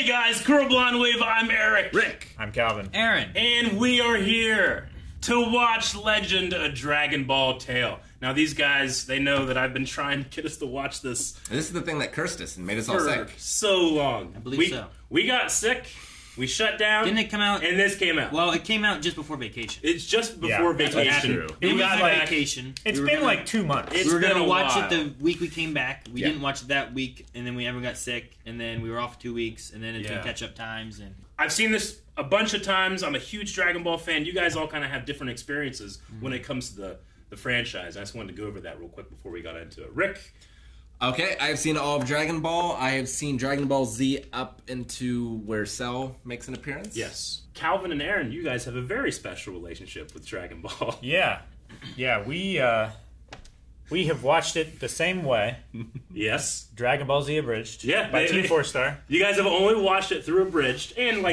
Hey guys, Curl Blonde Wave, I'm Eric. Rick. I'm Calvin. Aaron. And we are here to watch Legend of Dragon Ball Tale. Now these guys, they know that I've been trying to get us to watch this. This is the thing that cursed us and made us all sick. For so long. I believe so. We got sick, we shut down. Didn't it come out? And this came out. Well, it came out just before vacation. It's just before vacation. That's true. We got like back. vacation. It's been like 2 months. It's we were been going to a watch while. it the week we came back. We didn't watch it that week, and then we never got sick, and then we were off for 2 weeks, and then it's been catch-up times. And I've seen this a bunch of times. I'm a huge Dragon Ball fan. You guys all kind of have different experiences when it comes to the franchise. I just wanted to go over that real quick before we got into it. Rick? Okay, I have seen all of Dragon Ball. I have seen Dragon Ball Z up into where Cell makes an appearance. Yes. Calvin and Aaron, you guys have a very special relationship with Dragon Ball. Yeah. We have watched it the same way. Yes. Dragon Ball Z Abridged. Yeah, by Team 4 Star. You guys have only watched it through Abridged and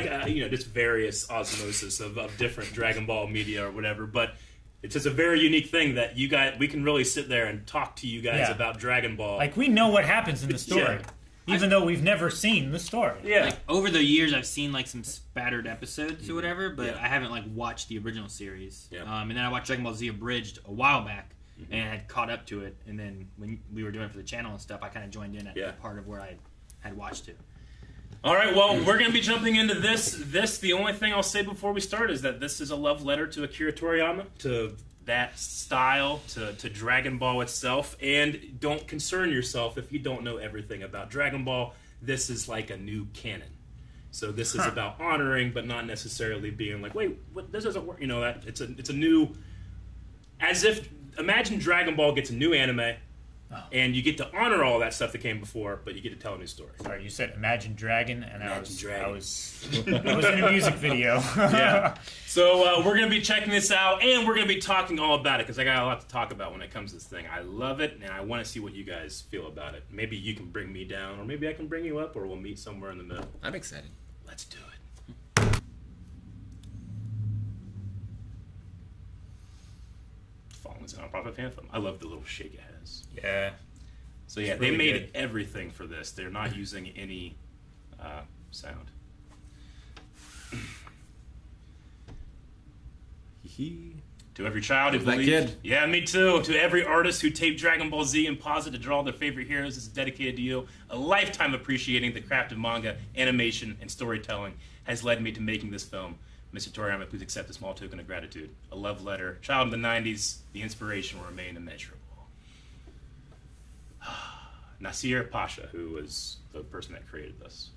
just various osmosis of different Dragon Ball media or whatever, but it's just a very unique thing that we can really sit there and talk to you guys about Dragon Ball. Like, we know what happens in the story, even though we've never seen the story. Yeah. like, over the years, I've seen like some spattered episodes or whatever, but I haven't like watched the original series. Yeah. And then I watched Dragon Ball Z Abridged a while back, and I had caught up to it. And then when we were doing it for the channel and stuff, I kind of joined in at the part of where I had watched it. All right, well, we're going to be jumping into this. The only thing I'll say before we start is that this is a love letter to Akira Toriyama, to that style, to Dragon Ball itself. And don't concern yourself if you don't know everything about Dragon Ball. This is like a new canon. So this is about honoring, but not necessarily being like, wait, what, this doesn't work. You know, that it's a new... As if... Imagine Dragon Ball gets a new anime, and you get to honor all that stuff that came before, but you get to tell a new story. Sorry, you said Imagine Dragon, and I was in a Dragon. music video. Yeah. So we're going to be checking this out, and we're going to be talking all about it, because I got a lot to talk about when it comes to this thing. I love it, and I want to see what you guys feel about it. Maybe you can bring me down, or maybe I can bring you up, or we'll meet somewhere in the middle. I'm excited. Let's do it. Fallen's a nonprofit anthem. I love the little shake it has. Yeah. So yeah, It's they really made good. everything for this. They're not using any sound. To every child who Who's that believes, kid? yeah, me too. To every artist who taped Dragon Ball Z and paused it to draw their favorite heroes, this is dedicated to you. A lifetime appreciating the craft of manga, animation, and storytelling has led me to making this film. Mr. Toriyama, please accept a small token of gratitude. A love letter. Child in the 90s, the inspiration will remain immeasurable. Nasir Pasha, who was the person that created this.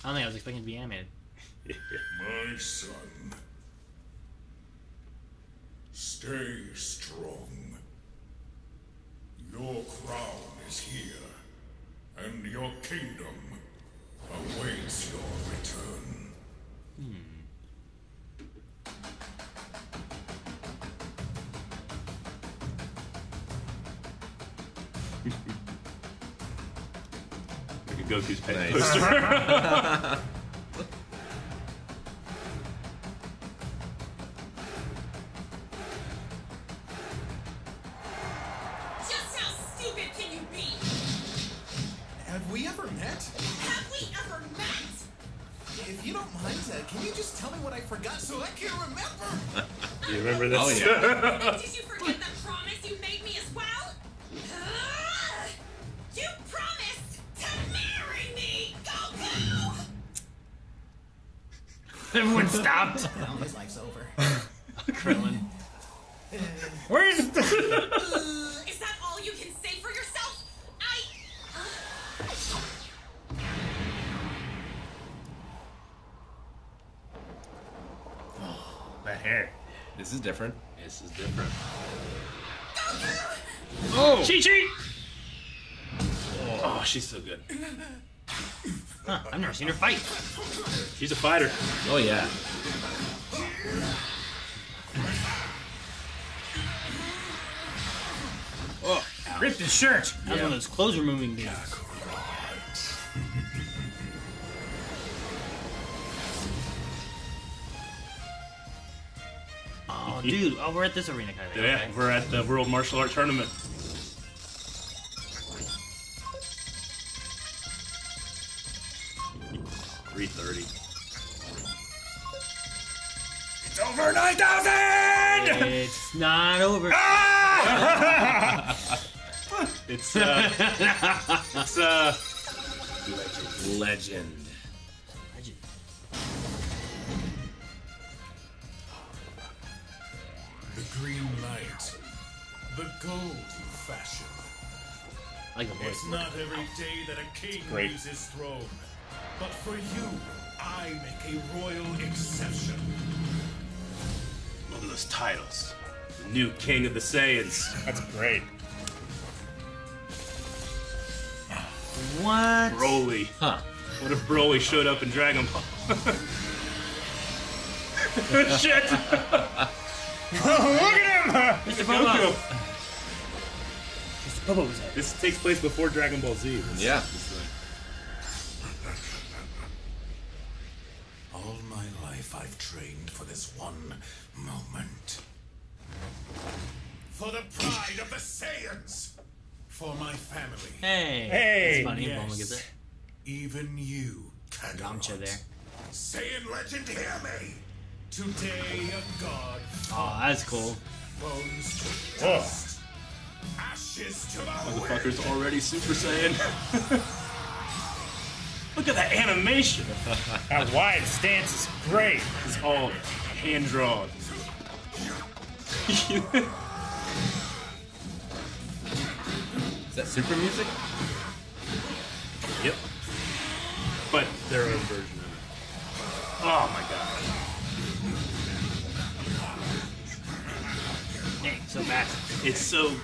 I don't think I was expecting it to be animated. My son, stay strong. Your crown is here, and your kingdom awaits your return. Like a Goku's pet Nice. poster. Just how stupid can you be? Have we ever met? Have we ever met? If you don't mind, can you just tell me what I forgot so I can remember? Do you remember this? Oh, yeah. Did you forget the promise you made me as well? You promised to marry me, Goku! Everyone stopped. Now his life's over. Krillin. Where's the... Is that all you can say for yourself? That hair. This is different. This is different. Oh! Chi-Chi! Oh, she's so good. Huh, I've never seen her fight. She's a fighter. Oh, yeah. Oh, Ripped his shirt. that was one of those clothes removing dudes. dude. Oh, we're at this arena kind of thing. Yeah, right? we're at the World Martial Art Tournament. $330. It's over 9,000! It's not over. It's Legend. The green light. The gold fashion. I like the voice. It's not every day that a king great. leaves his throne. But for you, I make a royal exception. Look at those titles. The new king of the Saiyans. That's great. What? Broly. Huh. What if Broly showed up in Dragon Ball? Shit! Look at him! Mr. Goku. Bobo. Mr. Bobo was there. This takes place before Dragon Ball Z. Yeah. All my life I've trained for this one moment. For the pride of the Saiyans! For my family. Hey. Hey. That's funny. Yes. Bulma gets it. Even you, Kakarot. Yamcha there. Saiyan legend, hear me! Today a god Oh, that's cool. bones to Whoa. dust. Ashes to the wind. Motherfucker's already Super Saiyan. Look at that animation. That wide stance is great. It's all hand drawn. Is that super music? Yep. But their own version of it. Oh my god. Dang, so fast. It's so.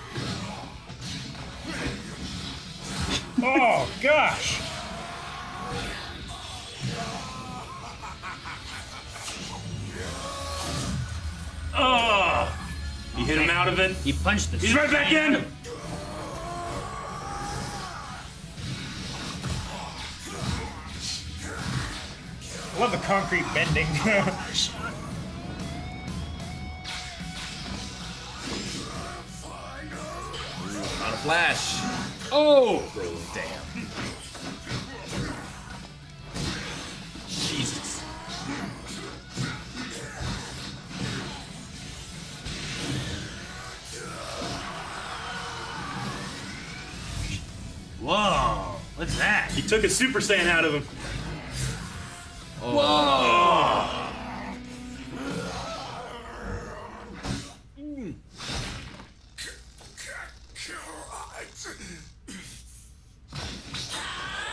Oh gosh. Oh! You hit him out of it. He punched the He's right back in! I love the concrete bending. On a flash. Oh! Damn. Jesus. Whoa. What's that? He took a Super Saiyan out of him.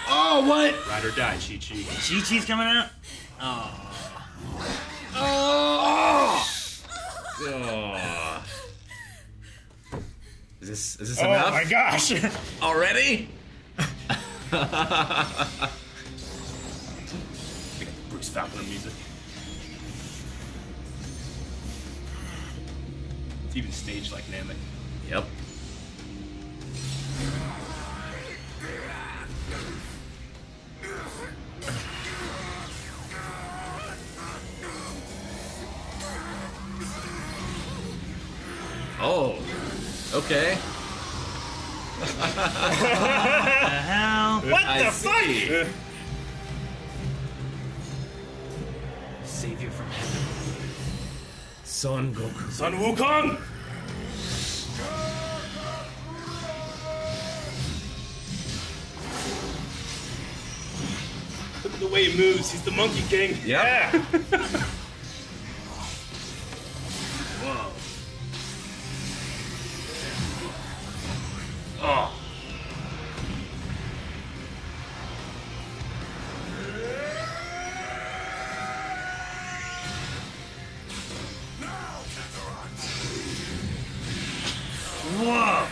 Oh, what? Ride or die, Chi-Chi. Chi-Chi's coming out? Oh. Oh. Is this Oh enough? my gosh. Already? Bruce Falconer music. It's even staged like Namek. Yep. Oh. Okay. The hell? What I the see. fuck? Savior from heaven. Son Goku. Sun Wukong! Look at the way he moves. He's the Monkey King. Yeah. Whoa. Oh. Whoa.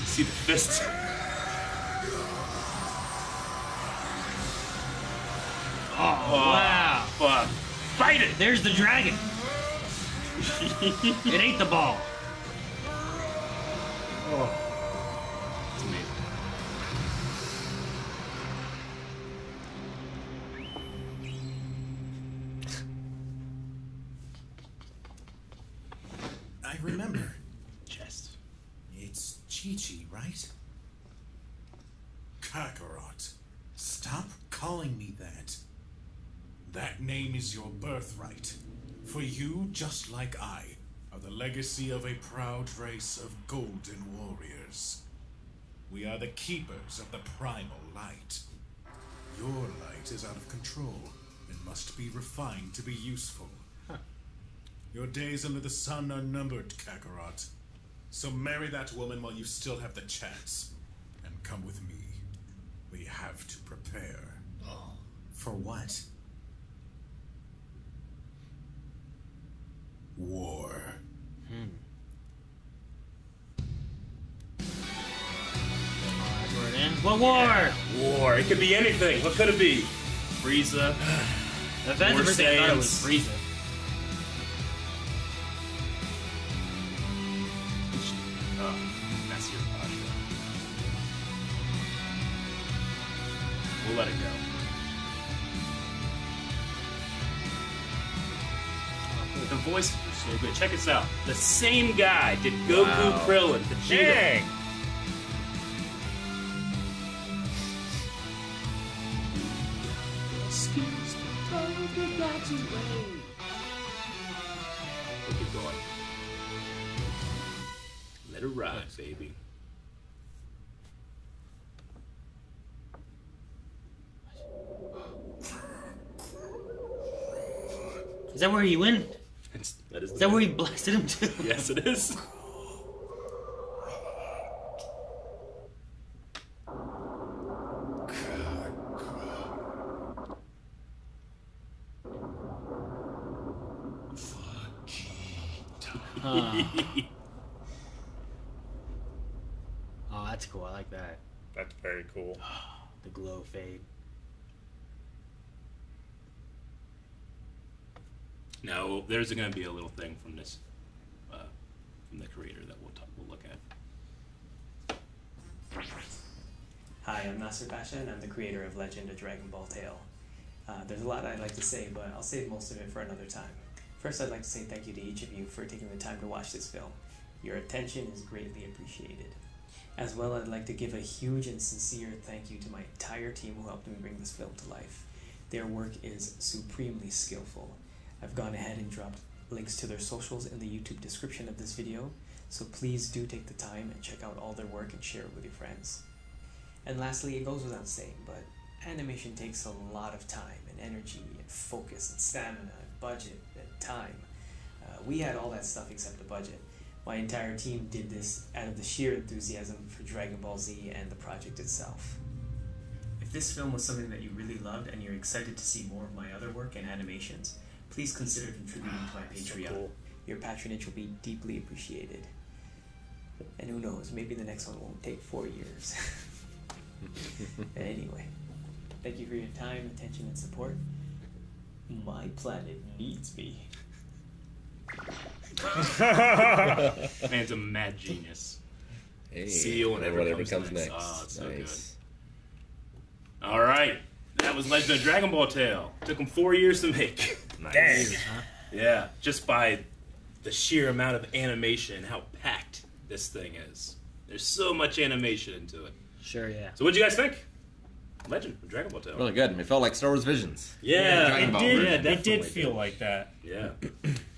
See the fist. Oh, wow. Fuck. Fight it! There's the dragon. It ate the ball. It's amazing. Peachy, right? Kakarot. Stop calling me that. That name is your birthright. For you, just like I, are the legacy of a proud race of golden warriors. We are the keepers of the primal light. Your light is out of control and must be refined to be useful. Your days under the sun are numbered, Kakarot. So marry that woman while you still have the chance. And come with me. We have to prepare. For what? War. We're in. What war? War. It could be anything. What could it be? Frieza. That's the first thing I thought it was Frieza. Oh, that's your posture. We'll let it go. The voices are so good. Check us out. The same guy did Goku, Krillin, Vegeta. Dang. We'll keep going. Let it ride, baby. Is that where he went? That is Is that where he blasted him to? Yes, it is. Oh, that's cool. I like that. That's very cool. The glow fade. Now, there's going to be a little thing from this, from the creator that we'll look at. Hi, I'm Nasser Pasha, and I'm the creator of Legend of Dragon Ball Tale. There's a lot I'd like to say, but I'll save most of it for another time. First, I'd like to say thank you to each of you for taking the time to watch this film. Your attention is greatly appreciated. As well, I'd like to give a huge and sincere thank you to my entire team who helped me bring this film to life. Their work is supremely skillful. I've gone ahead and dropped links to their socials in the YouTube description of this video, so please do take the time and check out all their work and share it with your friends. And lastly, it goes without saying, but animation takes a lot of time and energy and focus and stamina and budget and time. We had all that stuff except the budget. My entire team did this out of the sheer enthusiasm for Dragon Ball Z and the project itself. If this film was something that you really loved and you're excited to see more of my other work and animations, please consider contributing to my Patreon. So cool. Your patronage will be deeply appreciated. And who knows, maybe the next one won't take 4 years. Anyway, thank you for your time, attention, and support. My planet needs me. Man's a mad genius. Hey, See you whenever whatever comes comes next. next. Oh, it's so Nice. good. All right, that was Legend of Dragon Ball Tale. Took them 4 years to make. Dang. Yeah, just by the sheer amount of animation and how packed this thing is. There's so much animation into it. Sure, yeah. So what'd you guys think? Legend of Dragon Ball Tale. Really good. It felt like Star Wars Visions. Yeah, Dragon It Ball did. version. It did feel like that. Yeah.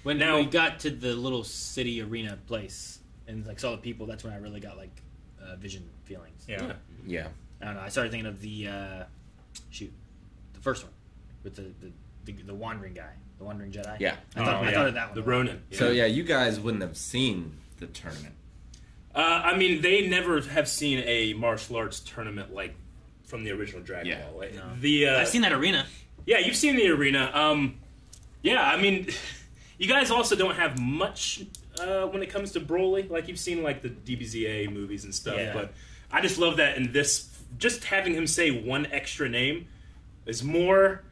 When Now- we got to the little city arena place and like saw the people, that's when I really got like Vision feelings. Yeah. Yeah. I don't know. I started thinking of the the first one with the wandering guy, the wandering Jedi. Yeah. I thought of that one. The Ronin. So yeah, you guys wouldn't have seen the tournament. I mean, they never have seen a martial arts tournament like from the original Dragon Yeah. Ball. No. The I've seen that arena. Yeah, you've seen the arena. Yeah, I mean, you guys also don't have much when it comes to Broly. Like you've seen like the DBZA movies and stuff. Yeah. But I just love that in this, just having him say one extra name is more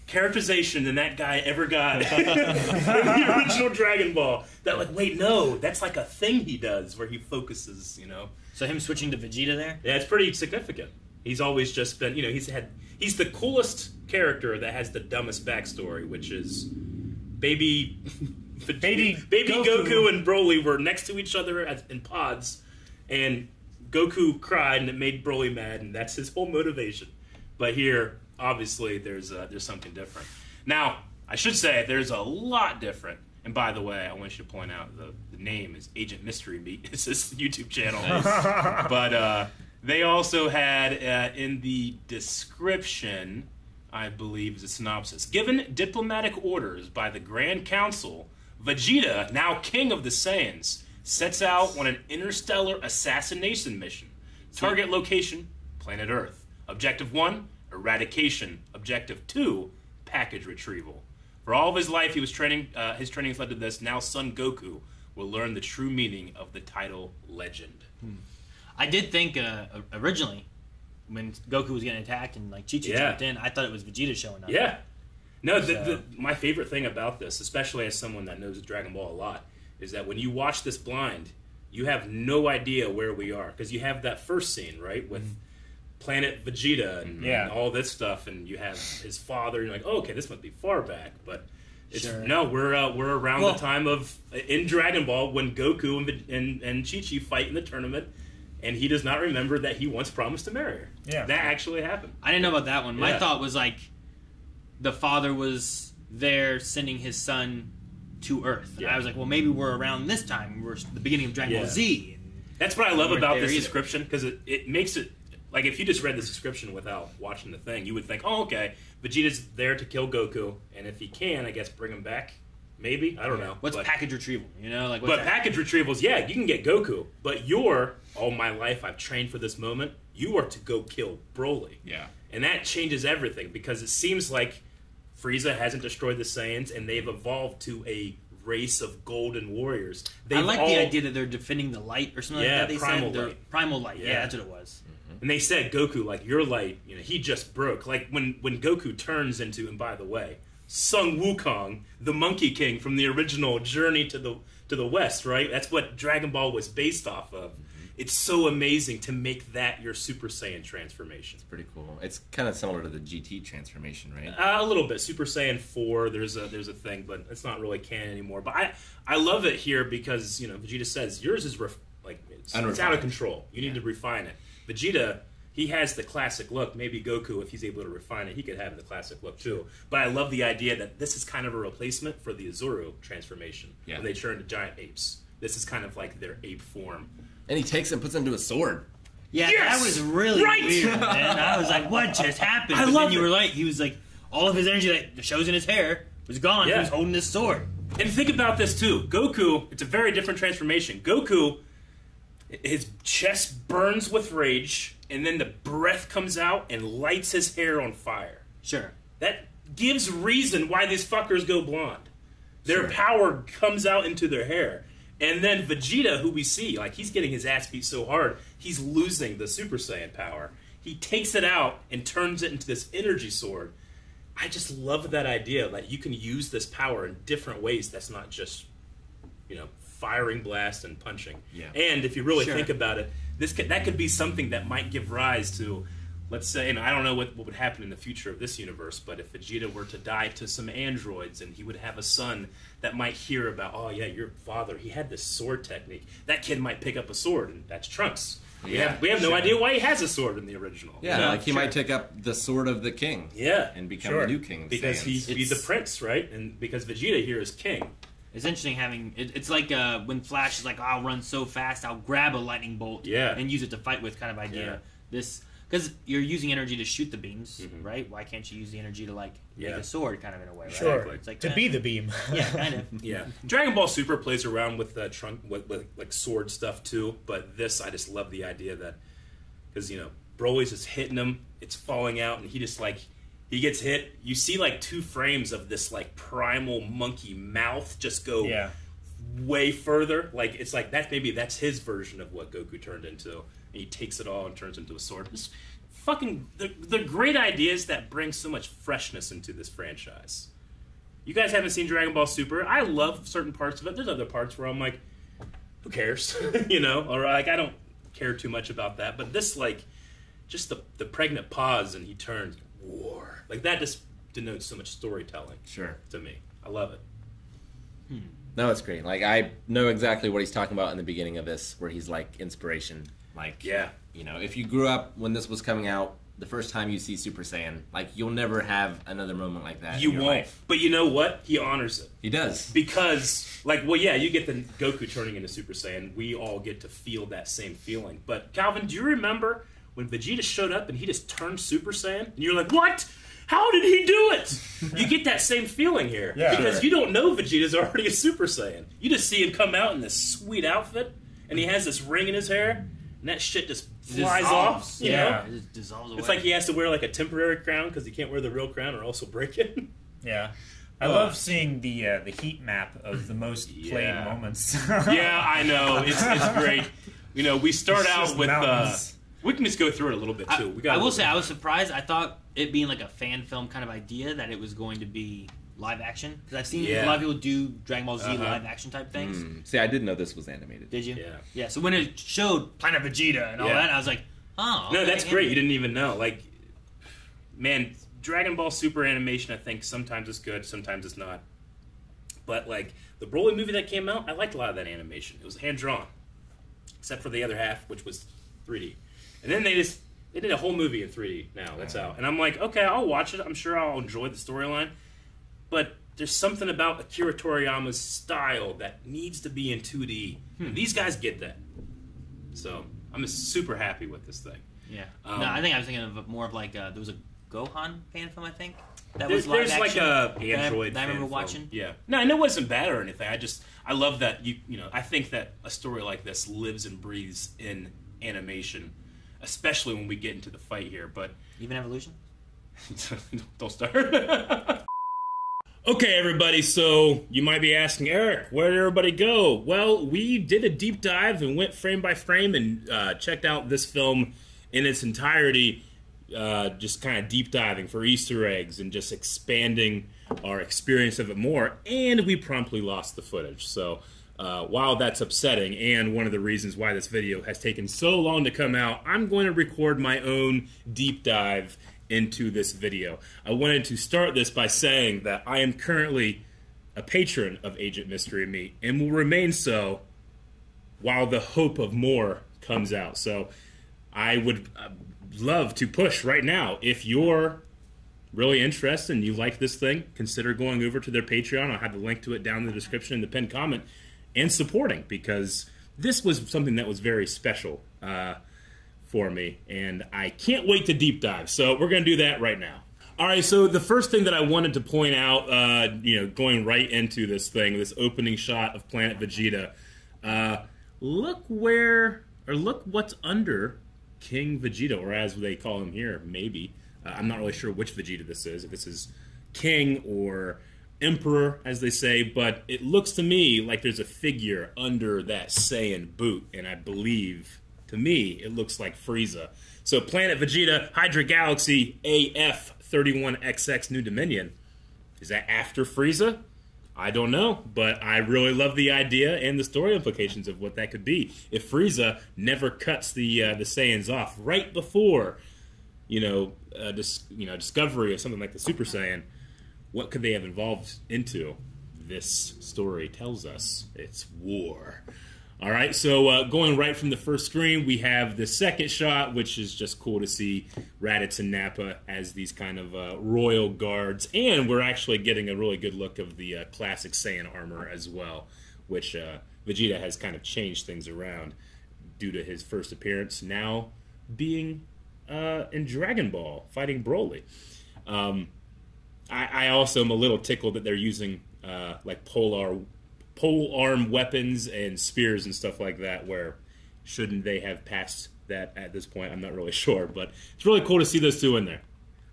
characterization than that guy ever got in the original Dragon Ball. That like, wait, no, that's like a thing he does where he focuses, you know. So him switching to Vegeta there. Yeah, it's pretty significant. He's always just been, you know, he's the coolest character that has the dumbest backstory, which is baby Baby Goku Goku and Broly were next to each other in pods, and Goku cried and it made Broly mad, and that's his whole motivation. But here, obviously, there's something different. Now, I should say there's a lot different. And by the way, I want you to point out the name is Agent Mystery Meat. It's this YouTube channel. But they also had in the description, I believe, is a synopsis. Given diplomatic orders by the Grand Council, Vegeta, now king of the Saiyans, sets out on an interstellar assassination mission. Target location, planet Earth. Objective 1, eradication. Objective 2, package retrieval. For all of his life, he was training. His training has led to this. Now, Son Goku will learn the true meaning of the title Legend. I did think originally, when Goku was getting attacked and like Chi-Chi jumped in, I thought it was Vegeta showing up. Yeah. No, my favorite thing about this, especially as someone that knows Dragon Ball a lot, is that when you watch this blind, you have no idea where we are. Because you have that first scene, right, with Planet Vegeta and all this stuff, and you have his father, and you're like, oh, okay, this must be far back. But no, we're around the time of, in Dragon Ball, when Goku and Chi-Chi fight in the tournament, and he does not remember that he once promised to marry her. Yeah. That actually happened. I didn't know about that one. My thought was like, the father was there sending his son to Earth. And I was like, well, maybe we're around this time. We're the beginning of Dragon Ball Z. That's what I love about this description, because it makes it, like, if you just read this description without watching the thing, you would think, oh, okay, Vegeta's there to kill Goku, and if he can, I guess, bring him back. Maybe? I don't know. What's package retrieval? You know, like, but package retrievals, you can get Goku, but all my life I've trained for this moment, you are to go kill Broly. Yeah. And that changes everything, because it seems like Frieza hasn't destroyed the Saiyans, and they've evolved to a race of golden warriors. I like the idea that they're defending the light or something like that. They primal said light. Primal light. Yeah, that's what it was. And they said, Goku, like, your light, he just broke. Like, when Goku turns into, and by the way, Sun Wukong, the Monkey King from the original Journey to the West, right? That's what Dragon Ball was based off of. It's so amazing to make that your Super Saiyan transformation. It's pretty cool. It's kind of similar to the GT transformation, right? A little bit. Super Saiyan 4, there's a thing, but it's not really canon anymore. But I love it here because, Vegeta says, yours is it's out of control. You need to refine it. Vegeta, he has the classic look. Maybe Goku, if he's able to refine it, he could have the classic look too. But I love the idea that this is kind of a replacement for the Azuru transformation. Yeah. When they turn into giant apes. This is kind of like their ape form. And he takes it and puts it into a sword. Yeah, that was really weird, man. I was like, what just happened? But then you were like, he was like, all of his energy that shows in his hair was gone. Yeah. He was holding this sword. And think about this too. Goku, it's a very different transformation. Goku, his chest burns with rage, and then the breath comes out and lights his hair on fire. Sure. That gives reason why these fuckers go blonde. Their power comes out into their hair. And then Vegeta, who we see, like, he's getting his ass beat so hard, he's losing the Super Saiyan power. He takes it out and turns it into this energy sword. I just love that idea that you can use this power in different ways that's not just, firing blast and punching. Yeah. And if you really think about it, that could be something that might give rise to, let's say, and I don't know what would happen in the future of this universe, but if Vegeta were to die to some androids and he would have a son that might hear about, oh yeah, your father, he had this sword technique. That kid might pick up a sword, and that's Trunks. We have no idea why he has a sword in the original. Yeah, he might take up the sword of the king. Yeah. And become the new king of because he'd be the prince, right? And because Vegeta here is king. It's interesting having it's like when Flash is like, I'll run so fast, I'll grab a lightning bolt and use it to fight with kind of idea. Yeah. This because you're using energy to shoot the beams, right? Why can't you use the energy to make a sword, kind of in a way? Right? Sure, it's like to be the beam. Yeah, kind of. Yeah, Dragon Ball Super plays around with with like sword stuff too, but this I just love the idea that because Broly's just hitting him, it's falling out, and he just he gets hit. You see like 2 frames of this like primal monkey mouth just go way further. Like it's like that's his version of what Goku turned into. And he takes it all and turns into a sword. Just fucking the great ideas that bring so much freshness into this franchise. You guys haven't seen Dragon Ball Super. I love certain parts of it. There's other parts where I'm like, who cares? Or like I don't care too much about that. But this just the pregnant pause and he turns war. Like that just denotes so much storytelling. Sure. To me. I love it. No, it's great. Like I know exactly what he's talking about in the beginning of this, where he's like inspiration. Like, Yeah. you know, if you grew up when this was coming out, the first time you see Super Saiyan, like, you'll never have another moment like that. You in your won't. life. But you know what? He honors it. He does. Because, like, well, yeah, you get the Goku turning into Super Saiyan. We all get to feel that same feeling. But, Calvin, do you remember when Vegeta showed up and he just turned Super Saiyan? And you're like, what? How did he do it? You get that same feeling here. Yeah. Because you don't know Vegeta's already a Super Saiyan. You just see him come out in this sweet outfit, and he has this ring in his hair, and that shit just flies off. You know? It just dissolves away. It's like he has to wear like a temporary crown because he can't wear the real crown or else he'll break it. Yeah. I love seeing the heat map of the most played moments. Yeah, I know. It's great. You know, we start It's out just with... mountains. we can just go through it a little bit, too. I will say, I was surprised. I thought it being like a fan film kind of idea that it was going to be live action. Because I've seen a lot of people do Dragon Ball Z live action type things. See, I didn't know this was animated. Did you? Yeah. Yeah, so when it showed Planet Vegeta and all that, I was like, oh. No, okay, that's great. You didn't even know. Like, man, Dragon Ball Super animation, I think sometimes it's good, sometimes it's not. But, like, the Broly movie that came out, I liked a lot of that animation. It was hand-drawn. Except for the other half, which was 3D. And then they did a whole movie in 3D now. That's out. And I'm like, okay, I'll watch it. I'm sure I'll enjoy the storyline. But there's something about Akira Toriyama's style that needs to be in 2D. And these guys get that. So I'm just super happy with this thing. Yeah. No, I think I was thinking of more of like, there was a Gohan fan film, I think. That There's was live like action a Android. that I remember fan watching. film. Yeah. No, and it wasn't bad or anything. I love that you know. I think that a story like this lives and breathes in animation, especially when we get into the fight here. But Even Evolution? don't start. Okay, everybody. So you might be asking, Eric, where did everybody go? Well, we did a deep dive and went frame by frame and checked out this film in its entirety. Just kind of deep diving for Easter eggs and just expanding our experience of it more, and we promptly lost the footage. So while that's upsetting and one of the reasons why this video has taken so long to come out, I'm going to record my own deep dive into this video. I wanted to start this by saying that I am currently a patron of Agent Mystery Meat and will remain so while the hope of more comes out. So I would love to push right now. If you're really interested and you like this thing, consider going over to their Patreon. I'll have the link to it down in the description in the pinned comment, and supporting, because this was something that was very special for me, and I can't wait to deep dive. So we're going to do that right now. All right, so the first thing that I wanted to point out, going right into this thing, this opening shot of Planet Vegeta, look what's under King Vegeta, or as they call him here, maybe. I'm not really sure which Vegeta this is, if this is King or Emperor, as they say, but it looks to me like there's a figure under that Saiyan boot, and I believe, to me, it looks like Frieza. So Planet Vegeta, Hydra Galaxy, AF31XX New Dominion. Is that after Frieza? I don't know, but I really love the idea and the story implications of what that could be. If Frieza never cuts the Saiyans off right before, discovery of something like the Super Saiyan, what could they have evolved into? This story tells us it's war. All right, so going right from the first screen, we have the second shot, which is just cool to see Raditz and Nappa as these kind of royal guards. And we're actually getting a really good look of the classic Saiyan armor as well, which Vegeta has kind of changed things around due to his first appearance now being in Dragon Ball, fighting Broly. I also am a little tickled that they're using like polearm weapons and spears and stuff like that, where shouldn't they have passed that at this point? I'm not really sure, but it's really cool to see those two in there.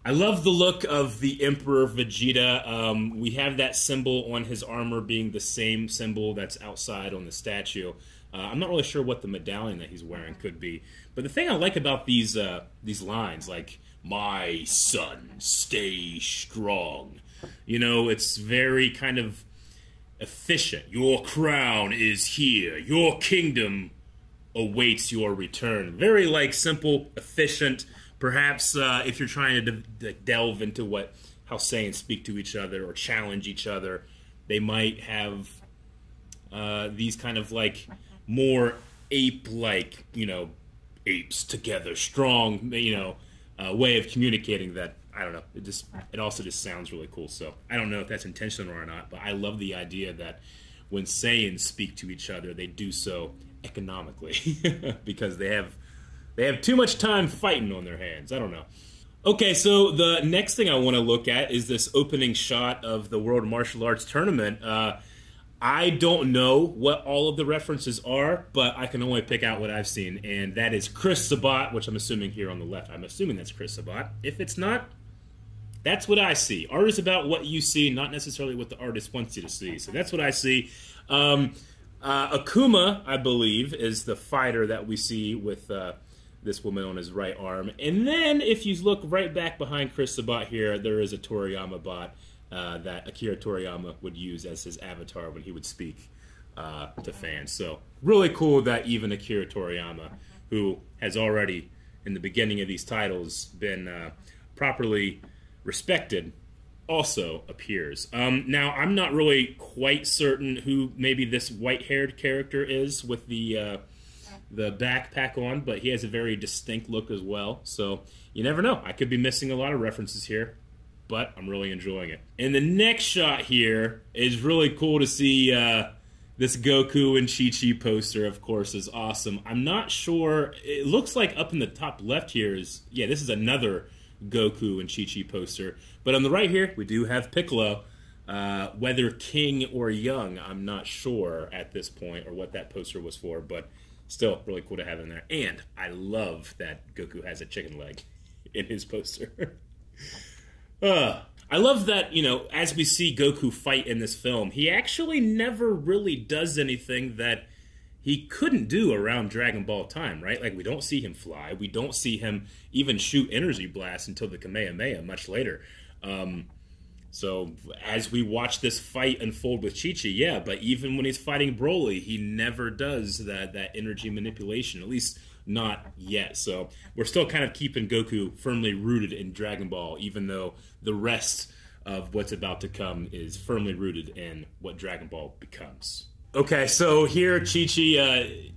I love the look of the Emperor Vegeta. We have that symbol on his armor being the same symbol that's outside on the statue. I'm not really sure what the medallion that he's wearing could be, but the thing I like about these lines, like, "My son, stay strong," it's very kind of efficient. Your crown is here. Your kingdom awaits your return. Very, simple, efficient. Perhaps if you're trying to delve into how Saiyans speak to each other or challenge each other, they might have these kind of, more ape-like, apes together, strong, way of communicating that. I don't know. It also just sounds really cool. So I don't know if that's intentional or not, but I love the idea that when Saiyans speak to each other, they do so economically because they have too much time fighting on their hands. I don't know. Okay, so the next thing I want to look at is this opening shot of the World Martial Arts Tournament. I don't know what all of the references are, but I can only pick out what I've seen, and that is Chris Sabat, which I'm assuming here on the left. I'm assuming that's Chris Sabat. If it's not, that's what I see. Art is about what you see, not necessarily what the artist wants you to see. So that's what I see. Akuma, I believe, is the fighter that we see with this woman on his right arm. And then, if you look right back behind Chris Sabat here, there is a Toriyama bot that Akira Toriyama would use as his avatar when he would speak to fans. So, really cool that even Akira Toriyama, who has already, in the beginning of these titles, been properly respected, also appears. Now, I'm not really quite certain who maybe this white-haired character is with the backpack on, but he has a very distinct look as well. So you never know. I could be missing a lot of references here, but I'm really enjoying it. And the next shot here is really cool to see. This Goku and Chi-Chi poster, of course, is awesome. I'm not sure. It looks like up in the top left here is, yeah, this is another Goku and Chi-Chi poster. But on the right here, we do have Piccolo. Whether king or young, I'm not sure at this point, or what that poster was for, but still really cool to have in there. And I love that Goku has a chicken leg in his poster. I love that, as we see Goku fight in this film, he actually never really does anything that he couldn't do around Dragon Ball time, right? Like, we don't see him fly. We don't see him even shoot energy blasts until the Kamehameha much later. So as we watch this fight unfold with Chi-Chi, yeah, but even when he's fighting Broly, he never does that energy manipulation, at least not yet. So we're still kind of keeping Goku firmly rooted in Dragon Ball, even though the rest of what's about to come is firmly rooted in what Dragon Ball becomes. Okay, so here Chi-Chi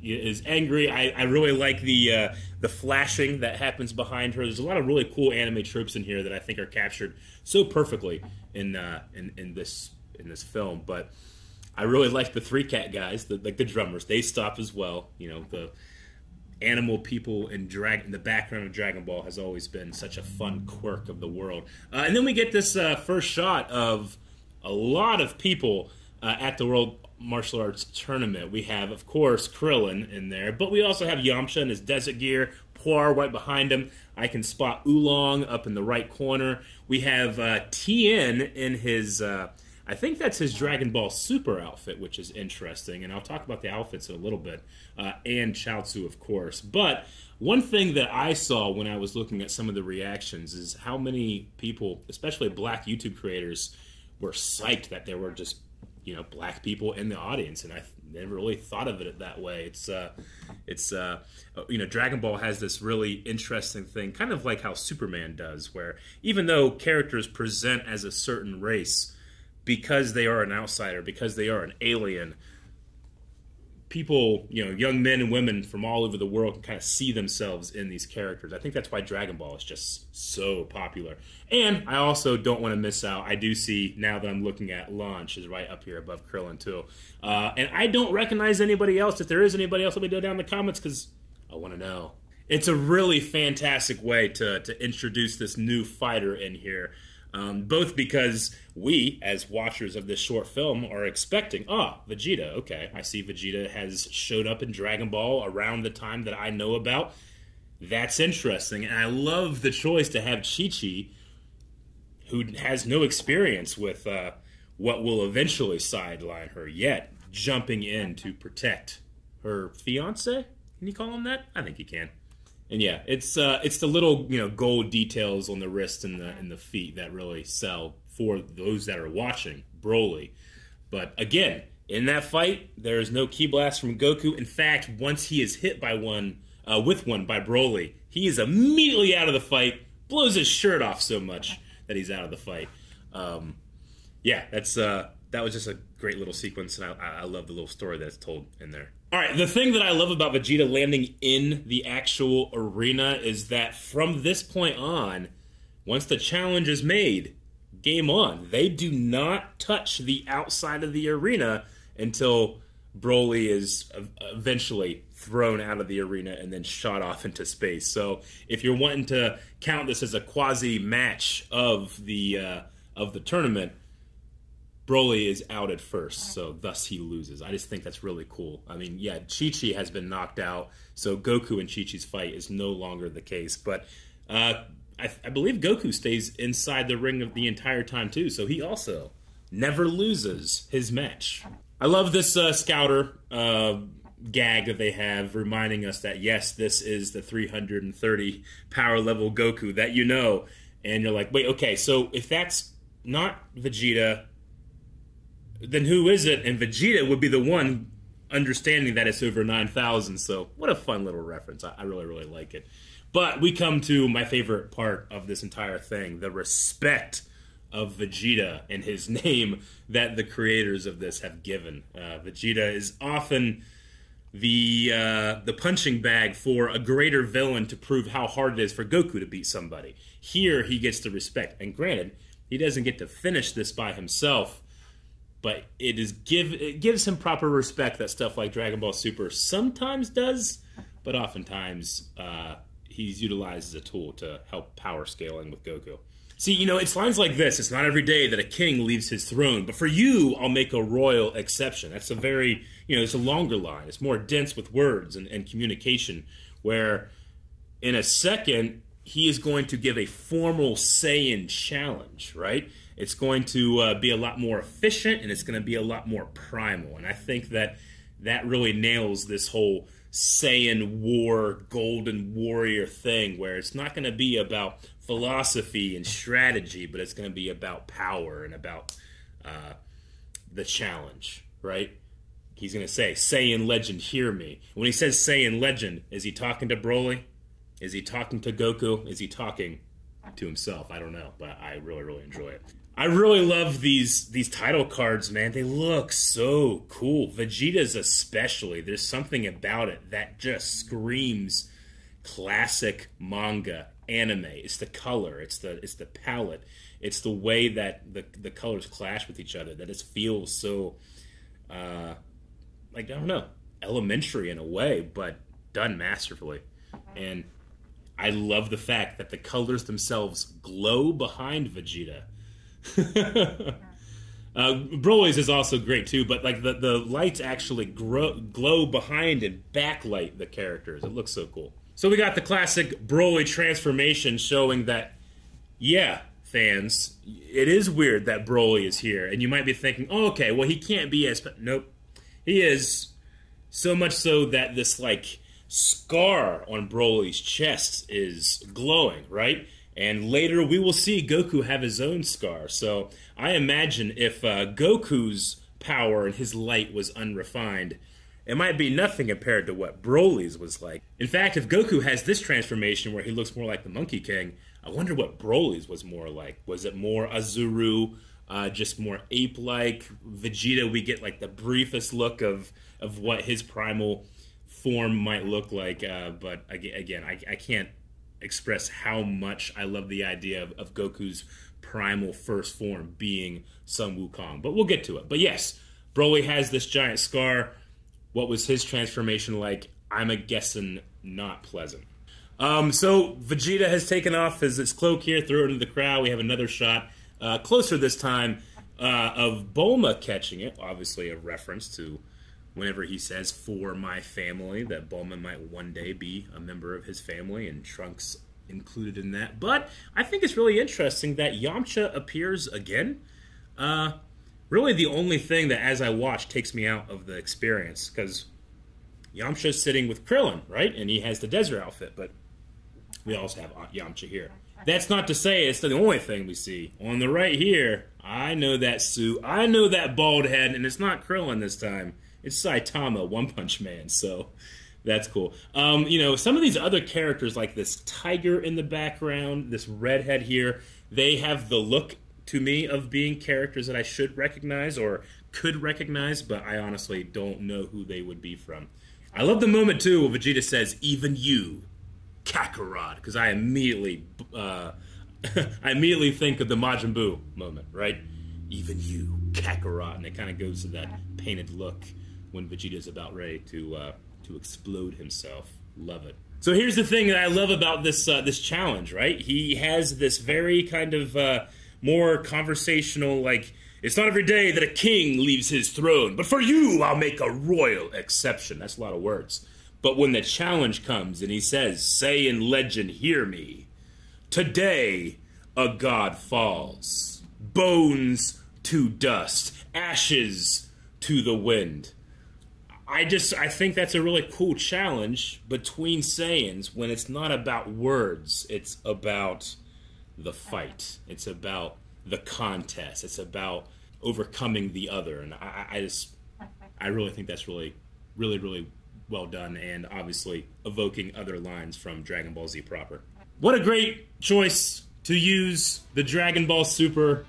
is angry. I really like the flashing that happens behind her. There's a lot of really cool anime tropes in here that I think are captured so perfectly in this film. But I really like the three cat guys, the drummers. They stop as well. The animal people in the background of Dragon Ball has always been such a fun quirk of the world. And then we get this first shot of a lot of people at the World Martial Arts Tournament. We have, of course, Krillin in there, but we also have Yamcha in his desert gear, Poir right behind him. I can spot Oolong up in the right corner. We have Tien in his, I think that's his Dragon Ball Super outfit, which is interesting, and I'll talk about the outfits in a little bit, and Chaozu, of course. But one thing that I saw when I was looking at some of the reactions is how many people, especially black YouTube creators, were psyched that there were just black people in the audience, and I never really thought of it that way. It's Dragon Ball has this really interesting thing, kind of like how Superman does, where even though characters present as a certain race, because they are an outsider, because they are an alien, people, young men and women from all over the world can kind of see themselves in these characters. I think that's why Dragon Ball is just so popular. And I also don't want to miss out. I do see, now that I'm looking at Launch, is right up here above Krillin too. And I don't recognize anybody else. If there is anybody else, let me know down in the comments, because I want to know. It's a really fantastic way to introduce this new fighter in here. Both because we, as watchers of this short film, are expecting, Vegeta, okay, I see Vegeta has showed up in Dragon Ball around the time that I know about. That's interesting, and I love the choice to have Chi-Chi, who has no experience with what will eventually sideline her yet, jumping in to protect her fiancé? Can you call him that? I think you can. And yeah, it's the little gold details on the wrist and the feet that really sell for those that are watching Broly. But again, in that fight, there is no ki blast from Goku. In fact, once he is hit by one by Broly, he is immediately out of the fight, blows his shirt off so much that he's out of the fight. Yeah, that's that was just a great little sequence, and I love the little story that's told in there. All right, the thing that I love about Vegeta landing in the actual arena is that from this point on, once the challenge is made, game on. They do not touch the outside of the arena until Broly is eventually thrown out of the arena and then shot off into space. So if you're wanting to count this as a quasi match of the tournament, Broly is out at first, so thus he loses. I just think that's really cool. I mean, yeah, Chi-Chi has been knocked out, so Goku and Chi-Chi's fight is no longer the case. But I believe Goku stays inside the ring of the entire time, too, so he also never loses his match. I love this Scouter gag that they have, reminding us that, yes, this is the 330 power level Goku that you know. And you're like, wait, okay, so if that's not Vegeta, then who is it? And Vegeta would be the one understanding that it's over 9,000. So what a fun little reference. I really, really like it. But we come to my favorite part of this entire thing, the respect of Vegeta and his name that the creators of this have given. Vegeta is often the punching bag for a greater villain to prove how hard it is for Goku to beat somebody. Here, he gets the respect. And granted, he doesn't get to finish this by himself, but it gives him proper respect that stuff like Dragon Ball Super sometimes does, but oftentimes he's utilized as a tool to help power scaling with Goku. See, you know, it's lines like this. It's not every day that a king leaves his throne, but for you, I'll make a royal exception. That's a very, it's a longer line. It's more dense with words and communication, where in a second, he is going to give a formal Saiyan challenge, right? It's going to be a lot more efficient, and it's going to be a lot more primal. And I think that really nails this whole Saiyan War, Golden Warrior thing, where it's not going to be about philosophy and strategy, but it's going to be about power and about the challenge, right? He's going to say, Saiyan Legend, hear me. When he says Saiyan Legend, is he talking to Broly? Is he talking to Goku? Is he talking to himself? I don't know, but I really, really enjoy it. I really love these title cards, man. They look so cool. Vegeta's especially. There's something about it that just screams classic manga, anime. It's the color. It's the palette. It's the way that the colors clash with each other. That it feels so, I don't know, elementary in a way, but done masterfully. And I love the fact that the colors themselves glow behind Vegeta. Broly's is also great too, but like the lights actually glow behind and backlight the characters. It looks so cool. So we got the classic Broly transformation showing that, yeah, fans, it is weird that Broly is here. And you might be thinking, oh, okay, well, he can't be as... Nope. He is. So much so that this, like, scar on Broly's chest is glowing, right? And later we will see Goku have his own scar. So I imagine if Goku's power and his light was unrefined, it might be nothing compared to what Broly's was like. In fact, if Goku has this transformation where he looks more like the Monkey King, I wonder what Broly's was more like. Was it more Azuru, just more ape-like? Vegeta, we get like the briefest look of what his primal form might look like. But again, I can't express how much I love the idea of Goku's primal first form being Sun Wukong. But we'll get to it. But yes, Broly has this giant scar. What was his transformation like? I'm guessing not pleasant. So Vegeta has taken off his cloak here, threw it into the crowd. We have another shot, closer this time, of Bulma catching it. Obviously a reference to whenever he says, for my family, that Bulma might one day be a member of his family, and Trunks included in that. But I think it's really interesting that Yamcha appears again. Really the only thing that, as I watch, takes me out of the experience, because Yamcha's sitting with Krillin, right? And he has the desert outfit, but we also have Yamcha here. That's not to say it's the only thing we see. On the right here, I know that suit, I know that bald head, and it's not Krillin this time. It's Saitama, One Punch Man, so that's cool. Some of these other characters, like this tiger in the background, this redhead here, they have the look to me of being characters that I should recognize or could recognize, but I honestly don't know who they would be from. I love the moment, too, where Vegeta says, "Even you, Kakarot," because I immediately think of the Majin Buu moment, right? Even you, Kakarot, and it kind of goes to that painted look when Vegeta's about ready to explode himself. Love it. So here's the thing that I love about this this challenge, right? He has this very kind of more conversational, like, it's not every day that a king leaves his throne, but for you, I'll make a royal exception. That's a lot of words. But when the challenge comes and he says, "Saiyan legend, hear me. Today, a god falls. Bones to dust. Ashes to the wind." I think that's a really cool challenge between Saiyans when it's not about words. It's about the fight. It's about the contest. It's about overcoming the other. And I really think that's really, really, really well done, and obviously evoking other lines from Dragon Ball Z proper. What a great choice to use the Dragon Ball Super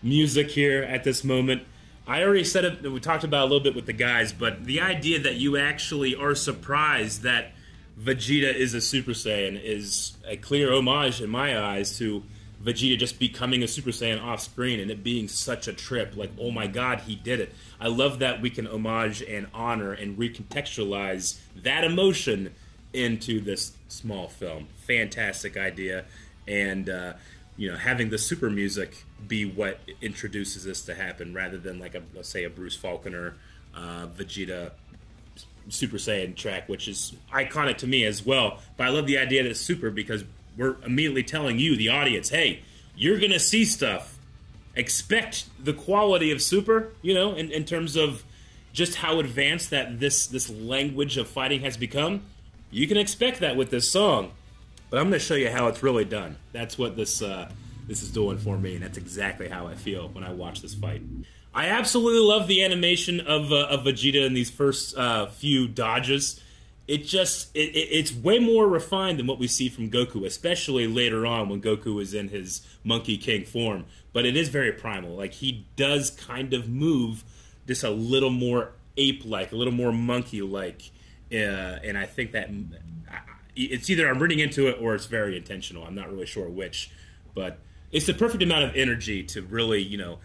music here at this moment. I already said it, we talked about it a little bit with the guys, but the idea that you actually are surprised that Vegeta is a Super Saiyan is a clear homage in my eyes to Vegeta just becoming a Super Saiyan off screen and it being such a trip. Like, oh my god, he did it. I love that we can homage and honor and recontextualize that emotion into this small film. Fantastic idea. And, you know, having the super music be what introduces this to happen rather than like let's say a Bruce Faulconer Vegeta Super Saiyan track, which is iconic to me as well. But I love the idea that it's super because we're immediately telling you, the audience, hey, you're gonna see stuff. Expect the quality of super, you know, in terms of just how advanced that this language of fighting has become. You can expect that with this song. But I'm going to show you how it's really done. That's what this is doing for me, and that's exactly how I feel when I watch this fight. I absolutely love the animation of Vegeta in these first few dodges. It's way more refined than what we see from Goku, especially later on when Goku is in his Monkey King form. But it is very primal. Like, he does kind of move just a little more ape-like, a little more monkey-like, and I think that it's either I'm reading into it or it's very intentional. I'm not really sure which, but it's the perfect amount of energy to really, you know,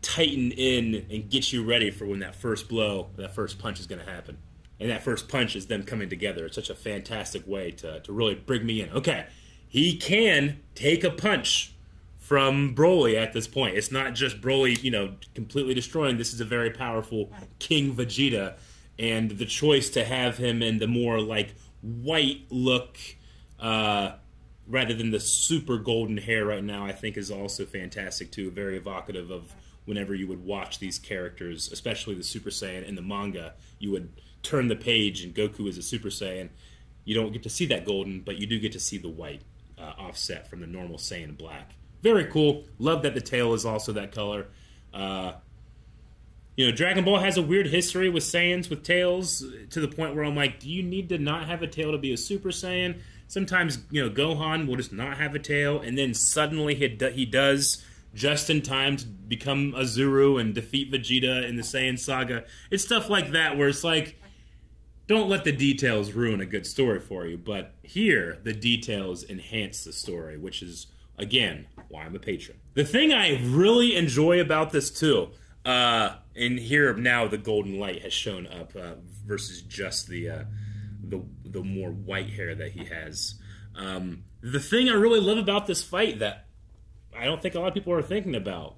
tighten in and get you ready for when that first blow, that first punch is going to happen. And that first punch is them coming together. It's such a fantastic way to really bring me in. Okay, he can take a punch from Broly at this point. It's not just Broly, you know, completely destroying. This is a very powerful King Vegeta, and the choice to have him in the more, like, white look rather than the super golden hair right now, I think is also fantastic too. Very evocative of whenever you would watch these characters, especially the Super Saiyan in the manga. You would turn the page and Goku is a Super Saiyan. You don't get to see that golden, but you do get to see the white offset from the normal Saiyan black. Very cool. Love that the tail is also that color. You know, Dragon Ball has a weird history with Saiyans with tails to the point where I'm like, do you need to not have a tail to be a Super Saiyan? Sometimes, you know, Gohan will just not have a tail, and then suddenly he does just in time to become a Zuru and defeat Vegeta in the Saiyan saga. It's stuff like that where it's like, don't let the details ruin a good story for you. But here, the details enhance the story, which is, again, why I'm a patron. The thing I really enjoy about this, too, and here now the golden light has shown up versus just the more white hair that he has. The thing I really love about this fight that I don't think a lot of people are thinking about,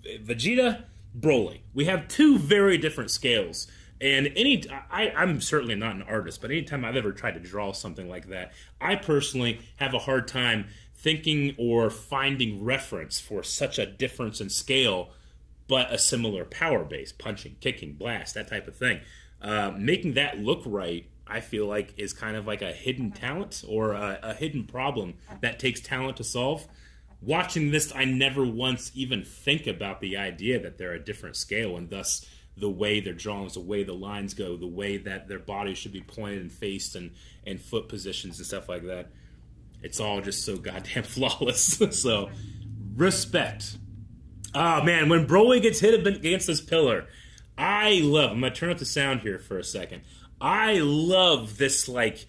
Vegeta, Broly. We have two very different scales. And I'm certainly not an artist, but anytime I've ever tried to draw something like that, I personally have a hard time thinking or finding reference for such a difference in scale, but a similar power base, punching, kicking, blast, that type of thing. Making that look right, I feel like, is kind of like a hidden talent or a hidden problem that takes talent to solve. Watching this, I never once even think about the idea that they're a different scale, and thus the way their drawings, the way the lines go, the way that their bodies should be pointed and faced and foot positions and stuff like that. It's all just so goddamn flawless. So Respect. Oh, man, when Broly gets hit against this pillar, I'm going to turn up the sound here for a second. I love this, like,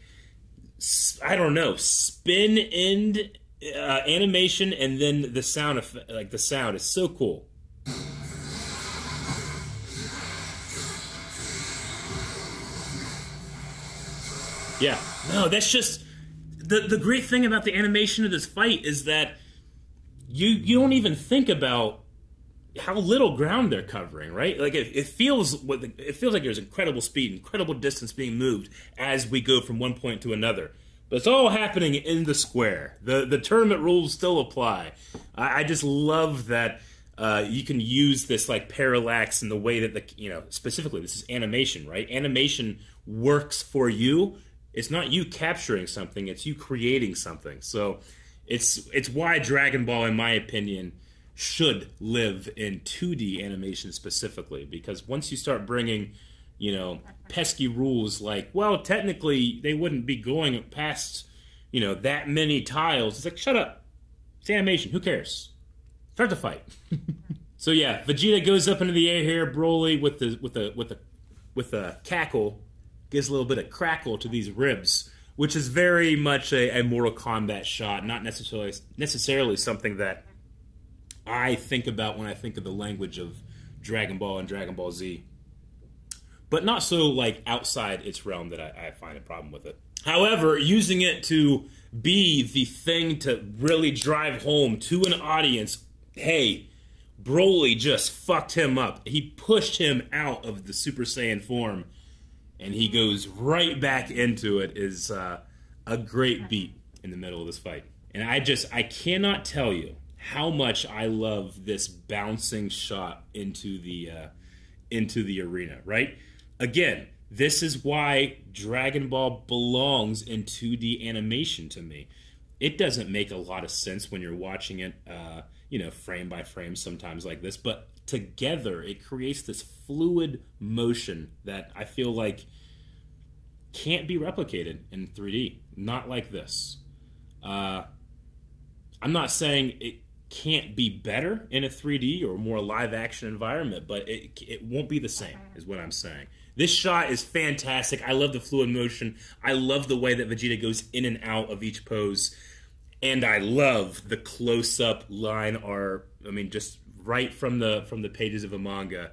I don't know, spin end animation, and then the sound effect, like the sound is so cool. Yeah, no, that's just the great thing about the animation of this fight is that you don't even think about how little ground they're covering, right? Like it feels like there's incredible speed, incredible distance being moved as we go from one point to another. But it's all happening in the square. The tournament rules still apply. I just love that you can use this like parallax in the way that specifically this is animation, right? Animation works for you. It's not you capturing something; it's you creating something. So it's why Dragon Ball, in my opinion, should live in 2D animation specifically, because once you start bringing, pesky rules like, well, technically they wouldn't be going past, that many tiles. It's like, shut up. It's animation. Who cares? Start the fight. So yeah, Vegeta goes up into the air here. Broly with the cackle gives a little bit of crackle to these ribs, which is very much a Mortal Kombat shot, not necessarily something that I think about when I think of the language of Dragon Ball and Dragon Ball Z. But not so, like, outside its realm that I find a problem with it. However, using it to be the thing to really drive home to an audience, hey, Broly just fucked him up. He pushed him out of the Super Saiyan form, and he goes right back into it, is a great beat in the middle of this fight. And I cannot tell you how much I love this bouncing shot into the arena, right? Again, this is why Dragon Ball belongs in 2D animation to me. It doesn't make a lot of sense when you're watching it, frame by frame sometimes like this, but together it creates this fluid motion that I feel like can't be replicated in 3D. Not like this. I'm not saying it can't be better in a 3D or more live action environment, but it won't be the same, is what I'm saying. This shot is fantastic. I love the fluid motion. I love the way that Vegeta goes in and out of each pose. And I love the close-up line art. I mean, just right from the pages of a manga.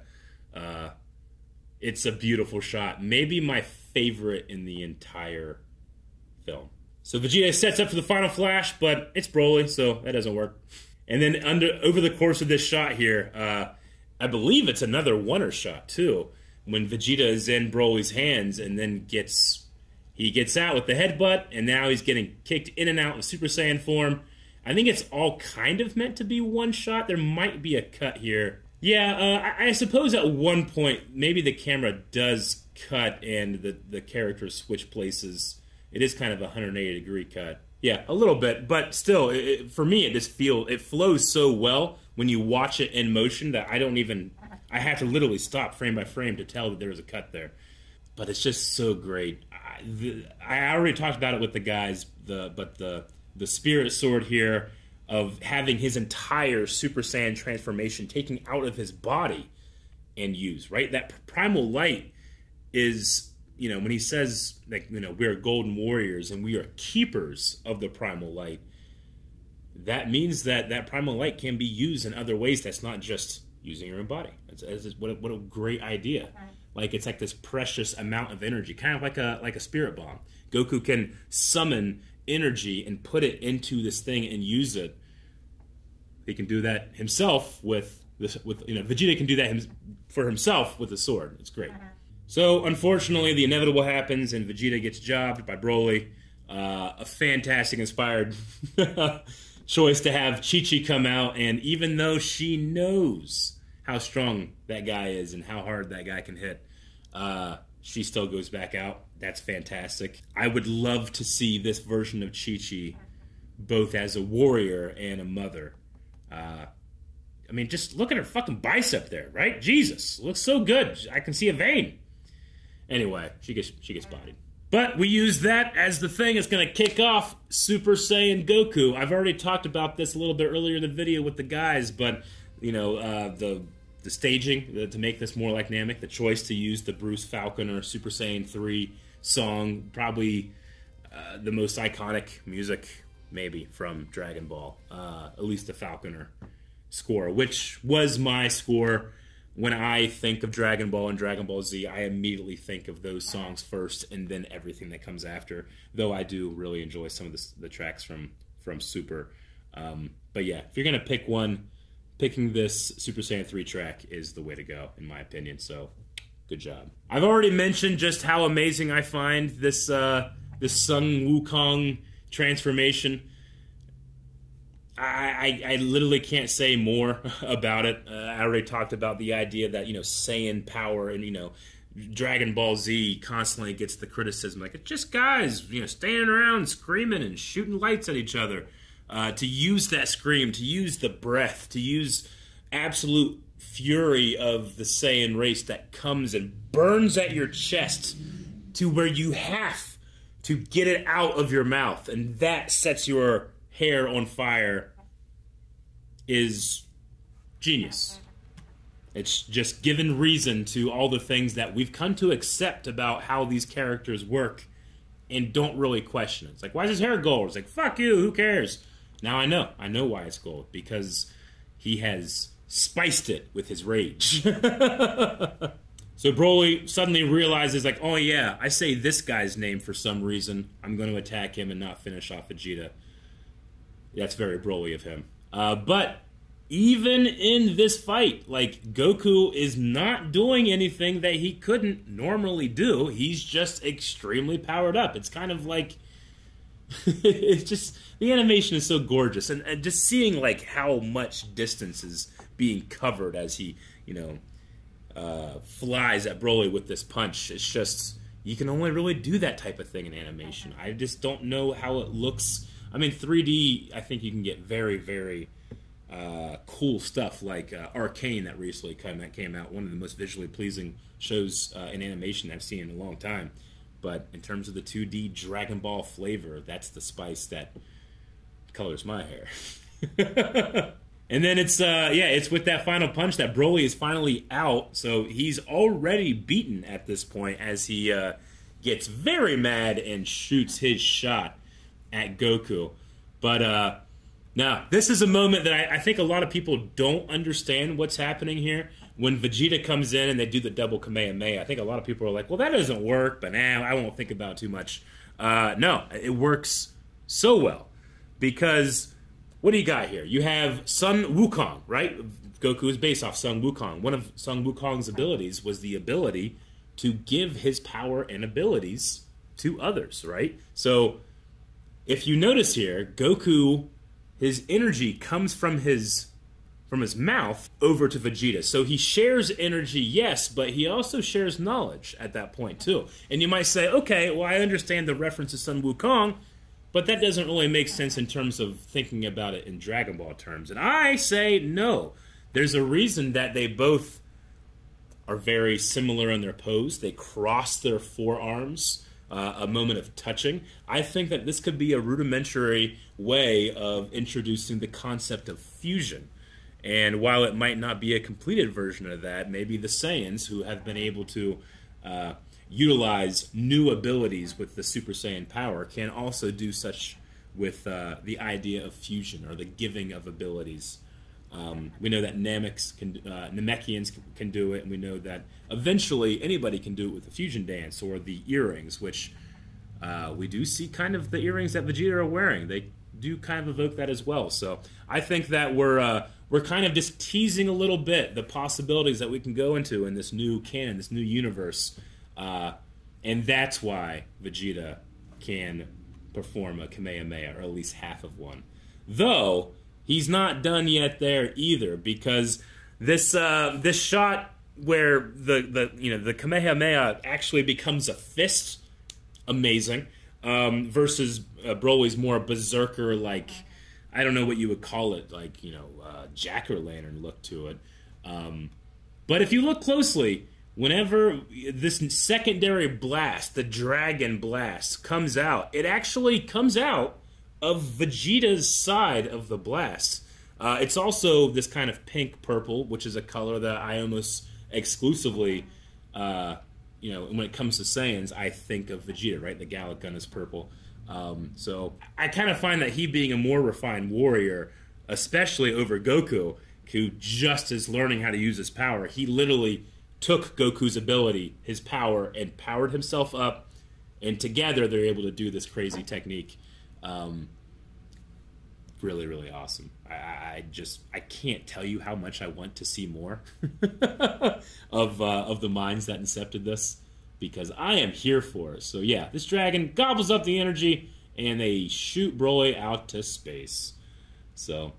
It's a beautiful shot. Maybe my favorite in the entire film. So Vegeta sets up for the final flash, but it's Broly, so that doesn't work. And then over the course of this shot here, I believe it's another Wonder shot too, when Vegeta is in Broly's hands and then he gets out with the headbutt, and now he's getting kicked in and out of Super Saiyan form. I think it's all kind of meant to be one shot. There might be a cut here. Yeah, I suppose at one point maybe the camera does cut and the characters switch places. It is kind of a 180-degree cut. Yeah, a little bit, but still, for me, it flows so well when you watch it in motion that I have to literally stop frame by frame to tell that there was a cut there. But it's just so great. I already talked about it with the guys, but the Spirit Sword here of having his entire Super Saiyan transformation taken out of his body and used, right? That primal light is, when he says, like, we're golden warriors and we are keepers of the primal light, that means that primal light can be used in other ways that's not just using your own body. What a great idea. Like, it's like this precious amount of energy, kind of like a spirit bomb. Goku can summon energy and put it into this thing and use it. He can do that himself Vegeta can do that for himself with a sword. It's great. So, unfortunately, the inevitable happens, and Vegeta gets jobbed by Broly. A fantastic, inspired choice to have Chi-Chi come out, and even though she knows how strong that guy is and how hard that guy can hit, she still goes back out. That's fantastic. I would love to see this version of Chi-Chi both as a warrior and a mother. I mean, just look at her fucking bicep there, right? Jesus, looks so good. I can see a vein. Anyway, she gets bodied. But we use that as the thing that's going to kick off Super Saiyan Goku. I've already talked about this a little bit earlier in the video with the guys, but, you know, the staging to make this more like Namek, the choice to use the Bruce Falconer Super Saiyan 3 song, probably the most iconic music, maybe, from Dragon Ball, at least the Falconer score, which was my score. When I think of Dragon Ball and Dragon Ball Z, I immediately think of those songs first and then everything that comes after, though I do really enjoy some of the tracks from Super. But yeah, if you're going to pick one, picking this Super Saiyan 3 track is the way to go, in my opinion, so good job. I've already mentioned just how amazing I find this Sun Wukong transformation. I literally can't say more about it. I already talked about the idea that, you know, Saiyan power and, you know, Dragon Ball Z constantly gets the criticism, like, it's just guys, you know, standing around screaming and shooting lights at each other. To use that scream, to use the breath, to use absolute fury of the Saiyan race that comes and burns at your chest to where you have to get it out of your mouth, and that sets your hair on fire, is genius. It's just given reason to all the things that we've come to accept about how these characters work and don't really question it. It's like, why is his hair gold? It's like, fuck you, who cares? Now I know why it's gold, because he has spiced it with his rage. So Broly suddenly realizes, like, oh yeah, I say this guy's name for some reason, I'm going to attack him and not finish off Vegeta. That's very Broly of him. But even in this fight, like, Goku is not doing anything that he couldn't normally do. He's just extremely powered up. It's kind of like, it's just, the animation is so gorgeous. And just seeing, like, how much distance is being covered as he, you know, flies at Broly with this punch. It's just, you can only really do that type of thing in animation. I just don't know how it looks. I mean, 3D, I think you can get very, very cool stuff like Arcane that recently came out. One of the most visually pleasing shows in animation I've seen in a long time. But in terms of the 2D Dragon Ball flavor, that's the spice that colors my hair. And then it's with that final punch that Broly is finally out. So he's already beaten at this point as he gets very mad and shoots his shot at Goku. But now, this is a moment that I think a lot of people don't understand what's happening here. When Vegeta comes in and they do the double Kamehameha, I think a lot of people are like, well, that doesn't work, but I won't think about it too much. No, it works so well. Because, what do you got here? You have Sun Wukong, right? Goku is based off Sun Wukong. One of Sun Wukong's abilities was the ability to give his power and abilities to others, right? So, if you notice here, Goku, his energy comes from his mouth over to Vegeta. So he shares energy, yes, but he also shares knowledge at that point, too. And you might say, okay, well, I understand the reference to Sun Wukong, but that doesn't really make sense in terms of thinking about it in Dragon Ball terms. And I say no. There's a reason that they both are very similar in their pose. They cross their forearms, a moment of touching. I think that this could be a rudimentary way of introducing the concept of fusion. And while it might not be a completed version of that, maybe the Saiyans, who have been able to utilize new abilities with the Super Saiyan power, can also do such with the idea of fusion, or the giving of abilities. We know that Namekians can do it, and we know that eventually anybody can do it with the fusion dance, or the earrings, which we do see kind of the earrings that Vegeta are wearing. They do kind of evoke that as well. So I think that we're kind of just teasing a little bit the possibilities that we can go into in this new canon, this new universe. And that's why Vegeta can perform a Kamehameha, or at least half of one. Though, he's not done yet there either, because this shot where the Kamehameha actually becomes a fist, amazing, versus Broly's more berserker, like, I don't know what you would call it, like, jack-o'-lantern look to it. But if you look closely, whenever this secondary blast, the Dragon Blast, comes out, it actually comes out of Vegeta's side of the blast. It's also this kind of pink-purple, which is a color that I almost exclusively, when it comes to Saiyans, I think of Vegeta, right? The Gallic Gun is purple. So I kind of find that he being a more refined warrior, especially over Goku, who just is learning how to use his power, he literally took Goku's ability, his power, and powered himself up, and together they're able to do this crazy technique. Really, really awesome. I can't tell you how much I want to see more of the minds that incepted this, because I am here for it. So yeah, this dragon gobbles up the energy, and they shoot Broly out to space. So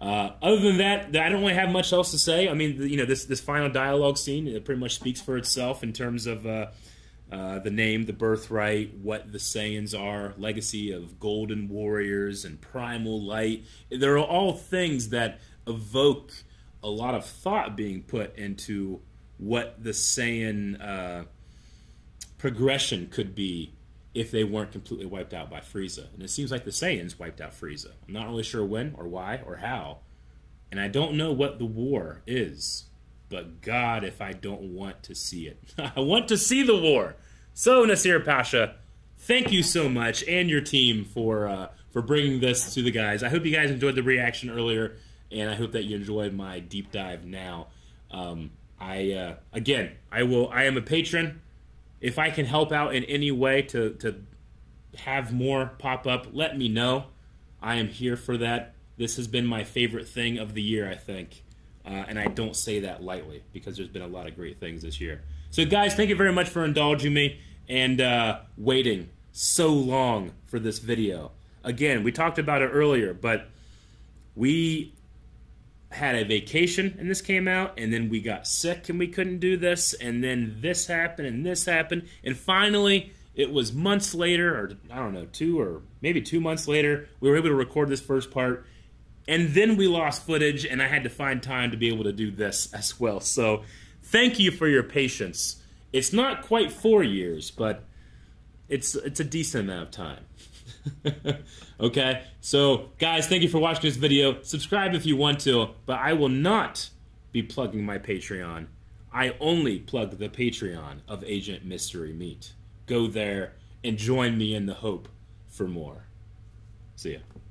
other than that, I don't really have much else to say. I mean, this final dialogue scene, it pretty much speaks for itself in terms of the name, the birthright, what the Saiyans are, legacy of golden warriors and primal light. They're all things that evoke a lot of thought being put into what the Saiyan progression could be if they weren't completely wiped out by Frieza. And it seems like the Saiyans wiped out Frieza. I'm not really sure when or why or how. And I don't know what the war is. But God, if I don't want to see it. I want to see the war. So, Nasir Pasha, thank you so much, and your team, for bringing this to the guys. I hope you guys enjoyed the reaction earlier, and I hope that you enjoyed my deep dive now. I am a patron. If I can help out in any way to have more pop up, let me know. I am here for that. This has been my favorite thing of the year, I think. And I don't say that lightly, because there's been a lot of great things this year. So guys, thank you very much for indulging me and waiting so long for this video. Again, we talked about it earlier, but we had a vacation and this came out, and then we got sick and we couldn't do this, and then this happened and this happened, and finally it was months later, or I don't know, 2 months later, we were able to record this first part. And then we lost footage, and I had to find time to be able to do this as well. So thank you for your patience. It's not quite 4 years, but it's a decent amount of time. Okay? So, guys, thank you for watching this video. Subscribe if you want to, but I will not be plugging my Patreon. I only plug the Patreon of Agent Mystery Meat. Go there and join me in the hope for more. See ya.